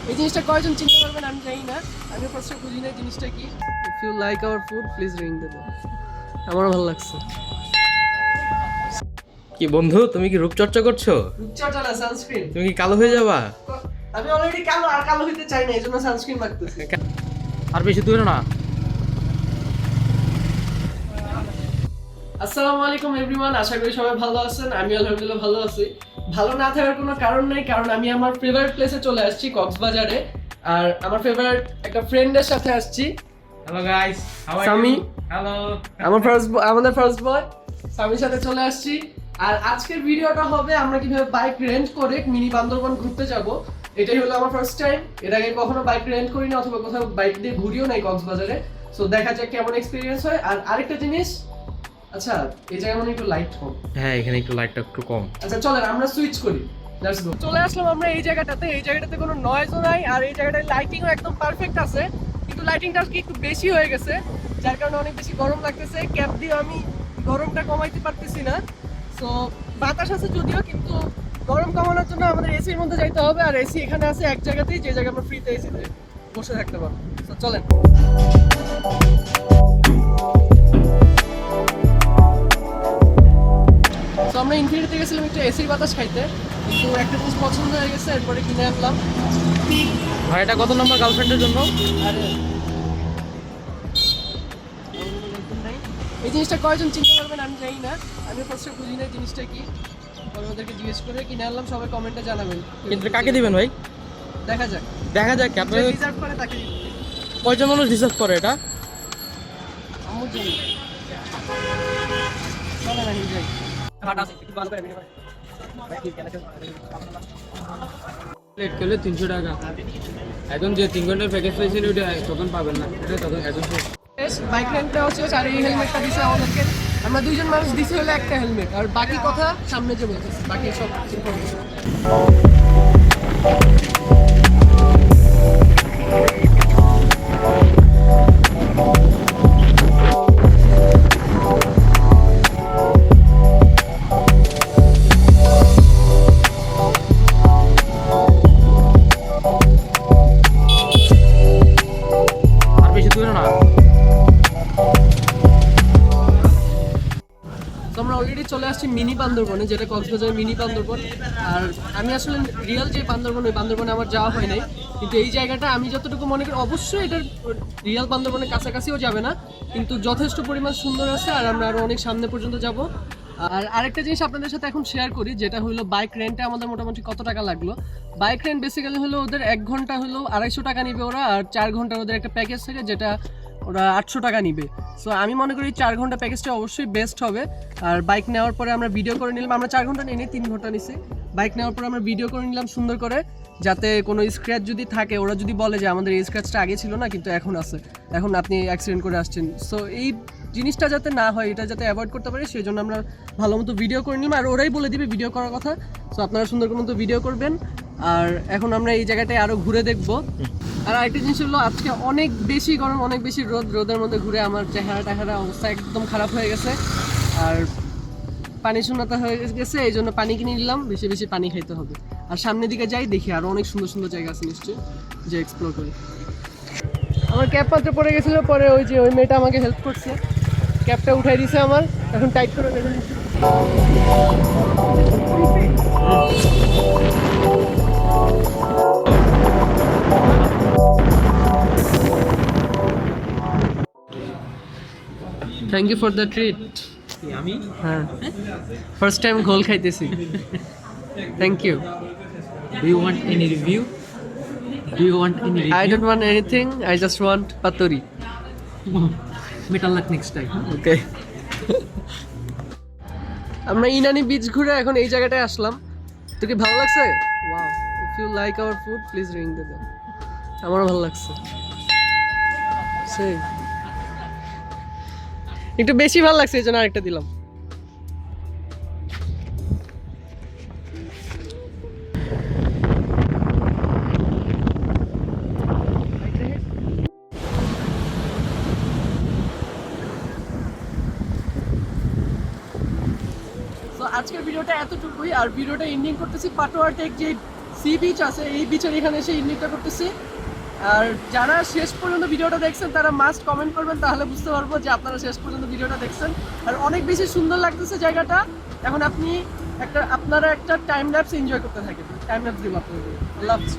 এই জিনিসটা কয়জন চিনতে পারবেন আমি জানি না, আমি ফার্স্টে বুঝি না জিনিসটা কি। If you like our food please ring the bell. আমারও ভালো লাগছে। কি বন্ধু, তুমি কি রূপচর্চা করছো? রূপচর্চা না, সানস্ক্রিন। তুমি কি কালো হয়ে যাবা? আমি অলরেডি কালো, আর কালো হইতে চাই না, এইজন্য সানস্ক্রিন মাখতেছি। আর বেশি দূরে না। আসসালামু আলাইকুম এভরিওয়ান, আশা করি সবাই ভালো আছেন। আমি আলহামদুলিল্লাহ ভালো আছি। ভালো না থাকার কোনো কারণ নেই, কারণ আমি আমার ফেভারিট প্লেসে চলে আসছি, কক্সবাজারে। আর আমার ফেভারিট একটা ফ্রেন্ডের সাথে আসছি। Hello guys, how are Sami. You? Hello. আমাদের ফার্স্ট বয় সামির সাথে চলে আসছি। আর আজকের ভিডিওটা হবে আমরা কিভাবে বাইক রেন্ট করে মিনি বান্দরবন ঘুরতে যাব। এটাই হলো আমার ফার্স্ট টাইম। এর আগে কখনো বাইক রেন্ট করি না, অথবা কোথাও বাইক দিয়ে ঘুরিও নাই কক্সবাজারে। সো দেখা যাক কেমন এক্সপিরিয়েন্স হয়। আর আরেকটা জিনিস, আচ্ছা এই জায়গায় মানে একটু লাইট কম। হ্যাঁ, এখানে একটু লাইটটা একটু কম। আচ্ছা চলেন আমরা সুইচ করি। Let's go. চলে আসলাম আমরা এই জায়গাটাতে। এই জায়গাটাতে কোনো নয়েজও নাই, আর এই জায়গাটায় লাইটিংও একদম পারফেক্ট আছে। কিন্তু লাইটিংটা কি একটু বেশি হয়ে গেছে, যার কারণে অনেক বেশি গরম লাগতেছে। ক্যাপ দিয়ে আমি গরমটা কমাইতে পারতেছি না। সো বাতাস আছে যদিও, কিন্তু গরম কমানোর জন্য আমাদের এসির মধ্যে যাইতে হবে। আর এসি এখানে আছে এক জায়গাতেই, যে জায়গায় আমরা ফ্রিতে এসিতে বসে থাকতে পারবো। সো চলেন। তো আমরা ইনফিনিটিতে গেছিলাম একটু এসির বাতাস খাইতে, কিন্তু একটা জিনিস পছন্দ হয়ে গেছে, এরপরে কিনে আনলাম। ভাই এটা কত নম্বর গার্লফ্রেন্ডের জন্য? আরে এই জিনিসটা কয়জন চিনতে পারবেন আমি জানি না, আমি ফার্স্টে বুঝি না জিনিসটা কি। পরে ওদেরকে জিজ্ঞেস করে কিনে আনলাম। সবাই কমেন্টে জানাবেন। কিন্তু কাকে দিবেন ভাই? দেখা যাক, দেখা যাক আপনারা রিজার্ভ করে তাকে দিব। কয়জন মানুষ রিসার্চ করে এটা? আম্মুর জন্য। চলে না যাই। প্লেট খেলে 300 টাকা। এখন যে 3 ঘন্টার প্যাকেজ পাইছেন ওইটা তখন পাবেন না, এটা তখন এখন বাইক রেন্টটা হচ্ছে, আর এই হেলমেটটা দিছে আমাদেরকে। আমরা দুইজন মানুষ দিছি হলে একটা হেলমেট, আর বাকি কথা সামনে যে বলতেছি, বাকি সব ইনফরমেশন। আর বেশি দূরে না। তো আমরা অলরেডি চলে আসছি মিনি বান্দরবনে, যেটা কক্সবাজারের মিনি বান্দরবন। আর আমি আসলে রিয়েল যে বান্দরবন, ওই বান্দরবনে আমার যাওয়া হয় নাই। কিন্তু এই জায়গাটা আমি যতটুকু মনে করি, অবশ্যই এটার রিয়েল বান্দরবনের কাছাকাছিও যাবে না, কিন্তু যথেষ্ট পরিমাণ সুন্দর আছে। আর আমরা আরও অনেক সামনে পর্যন্ত যাব। আর আরেকটা জিনিস আপনাদের সাথে এখন শেয়ার করি, যেটা হলো বাইক রেন্টে আমাদের মোটামুটি কত টাকা লাগলো। বাইক রেন্ট বেসিক্যালি হলো ওদের 1 ঘন্টা হলো 250 টাকা নিবে ওরা, আর 4 ঘন্টার ওদের একটা প্যাকেজ থাকে যেটা ওরা 800 টাকা নিবে। সো আমি মনে করি 4 ঘন্টা প্যাকেজটা অবশ্যই বেস্ট হবে। আর বাইক নেওয়ার পরে আমরা ভিডিও করে নিলাম। আমরা 4 ঘন্টা নিই, 3 ঘন্টা নিছি। বাইক নেওয়ার পরে আমরা ভিডিও করে নিলাম সুন্দর করে, যাতে কোনো স্ক্র্যাচ যদি থাকে, ওরা যদি বলে যে আমাদের এই স্ক্র্যাচটা আগে ছিল না কিন্তু এখন আছে, এখন আপনি অ্যাক্সিডেন্ট করে আসছেন। সো এই জিনিসটা যাতে না হয়, এটা যাতে অ্যাভয়েড করতে পারি, সেই জন্য আমরা ভালো মতো ভিডিও করে নিলাম। আর ওরাই বলে দিবে ভিডিও করার কথা। সো আপনারা সুন্দর মতো ভিডিও করবেন। আর এখন আমরা এই জায়গাটায় আরও ঘুরে দেখবো। আর আরেকটা জিনিস হলো, আজকে অনেক বেশি গরম, অনেক বেশি রোদের মধ্যে ঘুরে আমার চেহারা অবস্থা একদম খারাপ হয়ে গেছে। আর পানি শূন্যতা হয়ে গেছে, এই জন্য পানি কিনে নিলাম। বেশি বেশি পানি খাইতে হবে। আর সামনের দিকে যাই, দেখি আরও অনেক সুন্দর সুন্দর জায়গা আছে নিশ্চয়ই, যে এক্সপ্লোর করি। আমার ক্যাপ মাত্র পরে গেছিলো, পরে ওই যে ওই মেয়েটা আমাকে হেল্প করছে, ক্যাপটা উঠাই দিছে আমার। এখন টাইট করে বেঁধে দিচ্ছি। Thank you for the treat. আমি হ্যাঁ, ফার্স্ট টাইম ঘোল খাইতেছি। Thank you. Do you want any review? Do you want any review? I don't want anything, I just want paturi. Better luck next time. Okay. আমরা Inani beach ঘুরে এখন এই জায়গাটায় আসলাম। তো কি ভালো লাগছে? Wow, if you like our food please ring the bell. আমারও ভালো লাগছে। সেই একটু বেশি ভালো লাগছে, এই জন্য আরেকটা দিলাম। আজকের ভিডিওটা এতটুকুই। আর ভিডিওটা এন্ডিং করতেছি পাটোয়া টেক যে সি বিচ আছে, এই বিচের এখানে এসে ইনজয়টা করতেছি। আর যারা শেষ পর্যন্ত ভিডিওটা দেখছেন তারা মাস্ট কমেন্ট করবেন, তাহলে বুঝতে পারবো যে আপনারা শেষ পর্যন্ত ভিডিওটা দেখছেন। আর অনেক বেশি সুন্দর লাগতেছে জায়গাটা। এখন আপনারা একটা টাইম ল্যাপস এনজয় করতে থাকেন। টাইম ল্যাপস দিব আপনাদের। আল্লাহ হাফেজ।